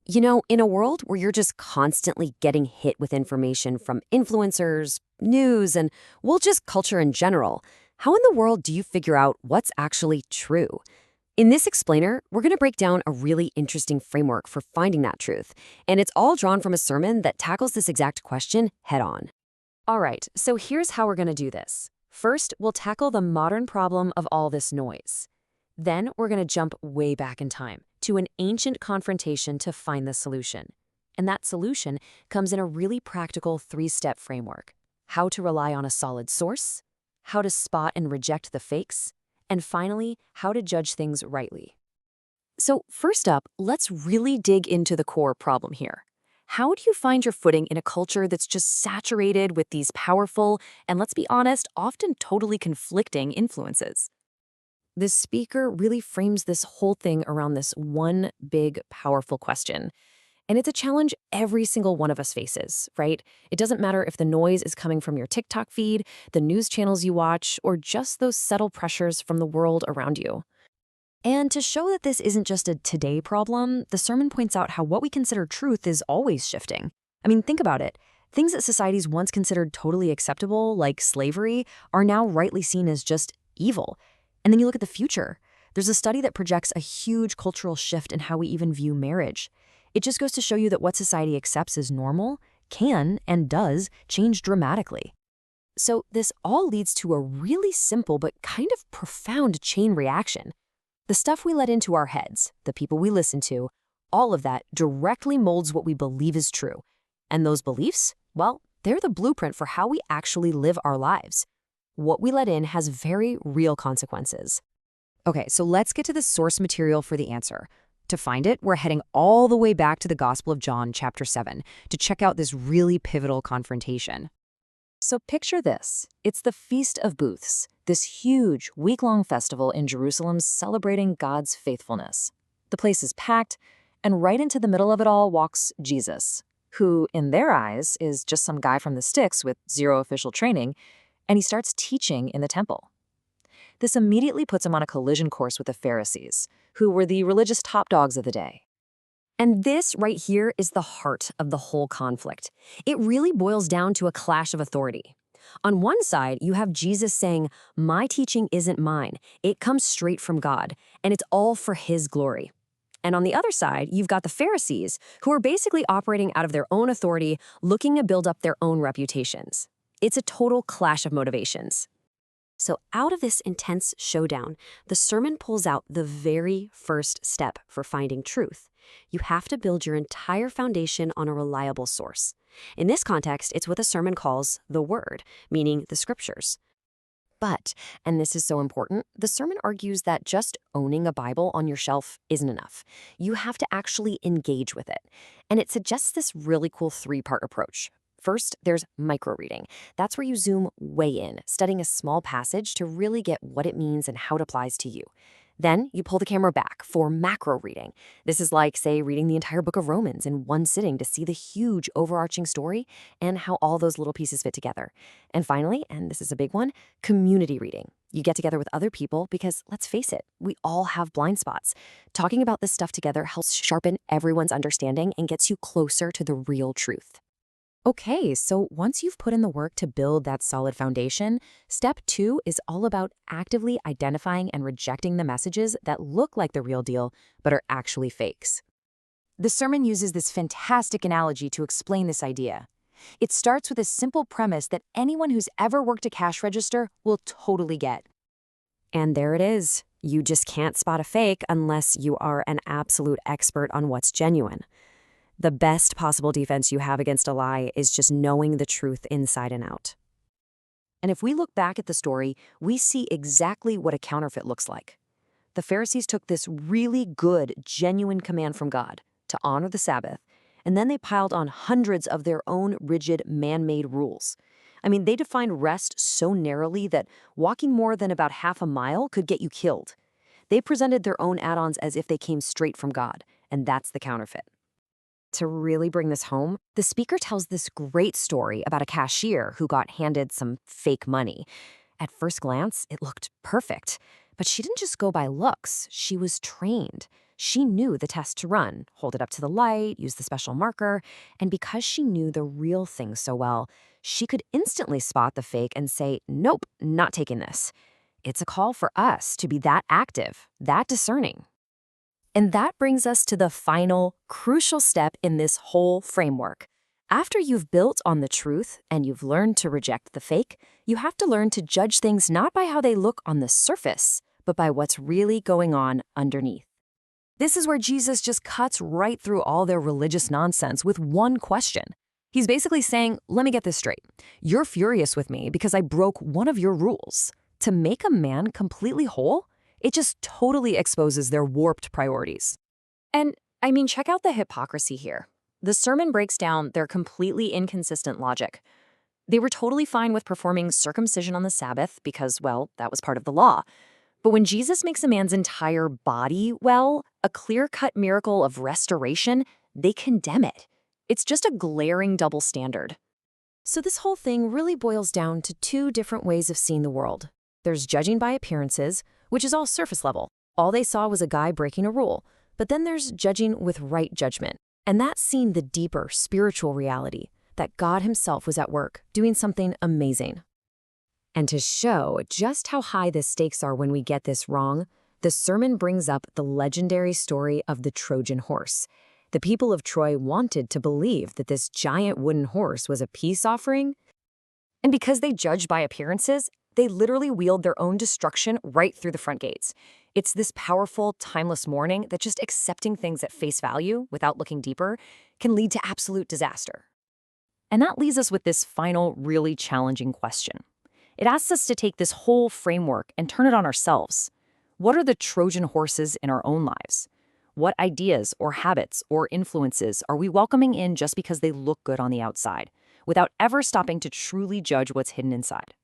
In a world where you're just constantly getting hit with information from influencers, news, and, well, just culture in general, how in the world do you figure out what's actually true? In this explainer, we're going to break down a really interesting framework for finding that truth, and it's all drawn from a sermon that tackles this exact question head on. All right, so here's how we're going to do this. First, we'll tackle the modern problem of all this noise. Then we're going to jump way back in time to an ancient confrontation to find the solution. And that solution comes in a really practical three-step framework: how to rely on a solid source, how to spot and reject the fakes, and finally, how to judge things rightly. So first up, let's really dig into the core problem here. How do you find your footing in a culture that's just saturated with these powerful and, let's be honest, often totally conflicting influences? This speaker really frames this whole thing around this one big, powerful question. And it's a challenge every single one of us faces, right? It doesn't matter if the noise is coming from your TikTok feed, the news channels you watch, or just those subtle pressures from the world around you. And to show that this isn't just a today problem, the sermon points out how what we consider truth is always shifting. I mean, think about it. Things that societies once considered totally acceptable, like slavery, are now rightly seen as just evil. And then you look at the future. There's a study that projects a huge cultural shift in how we even view marriage. It just goes to show you that what society accepts as normal can and does change dramatically. So this all leads to a really simple but kind of profound chain reaction. The stuff we let into our heads, the people we listen to, all of that directly molds what we believe is true. And those beliefs, well, they're the blueprint for how we actually live our lives. What we let in has very real consequences. Okay, so let's get to the source material for the answer. To find it, we're heading all the way back to the Gospel of John, chapter 7, to check out this really pivotal confrontation. So picture this. It's the Feast of Booths, this huge week-long festival in Jerusalem celebrating God's faithfulness. The place is packed, and right into the middle of it all walks Jesus, who, in their eyes, is just some guy from the sticks with zero official training, and he starts teaching in the temple. This immediately puts him on a collision course with the Pharisees, who were the religious top dogs of the day. And this right here is the heart of the whole conflict. It really boils down to a clash of authority. On one side, you have Jesus saying, "My teaching isn't mine. It comes straight from God, and it's all for his glory." And on the other side, you've got the Pharisees, who are basically operating out of their own authority, looking to build up their own reputations. It's a total clash of motivations. So out of this intense showdown, the sermon pulls out the very first step for finding truth. You have to build your entire foundation on a reliable source. In this context, it's what the sermon calls the Word, meaning the Scriptures. But, and this is so important, the sermon argues that just owning a Bible on your shelf isn't enough. You have to actually engage with it. And it suggests this really cool three-part approach. First, there's micro-reading. That's where you zoom way in, studying a small passage to really get what it means and how it applies to you. Then you pull the camera back for macro-reading. This is like, say, reading the entire book of Romans in one sitting to see the huge overarching story and how all those little pieces fit together. And finally, and this is a big one, community reading. You get together with other people because, let's face it, we all have blind spots. Talking about this stuff together helps sharpen everyone's understanding and gets you closer to the real truth. Okay, so once you've put in the work to build that solid foundation, step 2 is all about actively identifying and rejecting the messages that look like the real deal but are actually fakes. The sermon uses this fantastic analogy to explain this idea. It starts with a simple premise that anyone who's ever worked a cash register will totally get. And there it is. You just can't spot a fake unless you are an absolute expert on what's genuine. The best possible defense you have against a lie is just knowing the truth inside and out. And if we look back at the story, we see exactly what a counterfeit looks like. The Pharisees took this really good, genuine command from God to honor the Sabbath, and then they piled on hundreds of their own rigid, man-made rules. I mean, they defined rest so narrowly that walking more than about half a mile could get you killed. They presented their own add-ons as if they came straight from God, and that's the counterfeit. To really bring this home, the speaker tells this great story about a cashier who got handed some fake money. At first glance, it looked perfect. But she didn't just go by looks. She was trained. She knew the test to run, hold it up to the light, use the special marker, and because she knew the real thing so well, she could instantly spot the fake and say, nope, not taking this. It's a call for us to be that active, that discerning. And that brings us to the final, crucial step in this whole framework. After you've built on the truth and you've learned to reject the fake, you have to learn to judge things not by how they look on the surface, but by what's really going on underneath. This is where Jesus just cuts right through all their religious nonsense with one question. He's basically saying, let me get this straight. You're furious with me because I broke one of your rules. To make a man completely whole, it just totally exposes their warped priorities. And, I mean, check out the hypocrisy here. The sermon breaks down their completely inconsistent logic. They were totally fine with performing circumcision on the Sabbath because, well, that was part of the law. But when Jesus makes a man's entire body well, a clear-cut miracle of restoration, they condemn it. It's just a glaring double standard. So this whole thing really boils down to two different ways of seeing the world. There's judging by appearances, which is all surface level. All they saw was a guy breaking a rule. But then there's judging with right judgment. And that's seeing the deeper spiritual reality, that God himself was at work, doing something amazing. And to show just how high the stakes are when we get this wrong, the sermon brings up the legendary story of the Trojan horse. The people of Troy wanted to believe that this giant wooden horse was a peace offering. And because they judged by appearances, they literally wheeled their own destruction right through the front gates. It's this powerful, timeless warning that just accepting things at face value without looking deeper can lead to absolute disaster. And that leaves us with this final, really challenging question. It asks us to take this whole framework and turn it on ourselves. What are the Trojan horses in our own lives? What ideas or habits or influences are we welcoming in just because they look good on the outside, without ever stopping to truly judge what's hidden inside?